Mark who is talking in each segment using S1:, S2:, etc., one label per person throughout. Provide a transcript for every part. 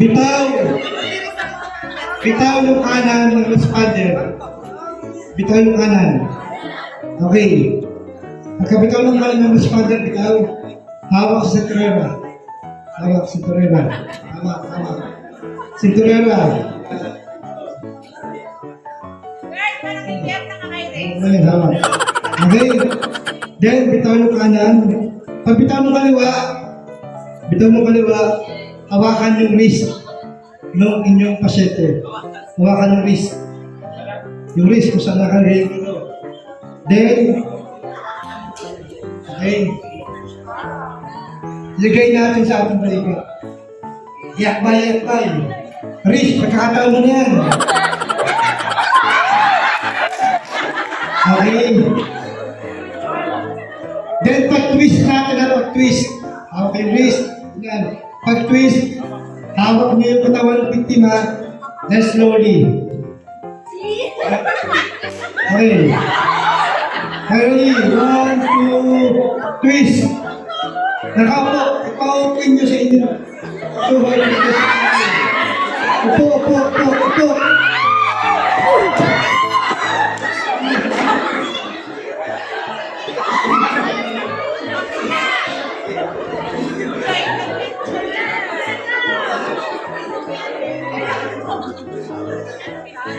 S1: Bitaw. Bitaw yung kanan ng responder. Bitaw yung kanan. Okay. Pagkabitaw ng kanan ng responder, bitaw. Hawak sa cinturera. Hawak sa cinturera. Hawak. Cinturera. Okay, hawak. Okay. Then, bitaw yung kanan. Pag bitaw mo kaliwa, hawakan yung wrist ng inyong pasyente. Hawakan yung wrist. Yung wrist kung saan nakalagay ito. Then, okay. Ilagay natin sa ating balikat. Yakbay. Wrist, pagkakataon mo na yan. Okay. Then, pag-twist natin pag-twist. Hawak yung wrist. Yan. Pag-twist, hawak mo yung katawan ng biktima, then slowly. Okay. Okay. 1, 2, twist. Nakaupo. Ipaupuin nyo sa inyo. Upo.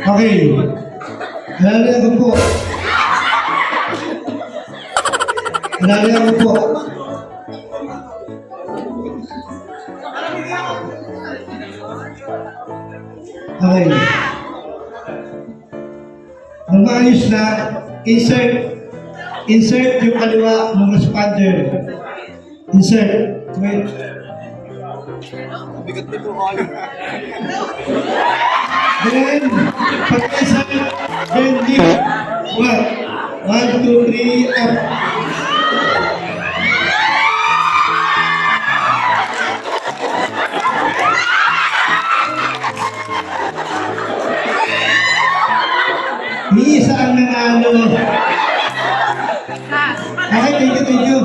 S1: Okay. Alala ko po. Okay. Nung maayos na, insert yung kaliwa ng responder. Insert. Wait.
S2: Bigat nito, Hall.
S1: Then, pag-insert, then lift. 1, 2, 3, up. Isa ang nanalo. Okay, thank you.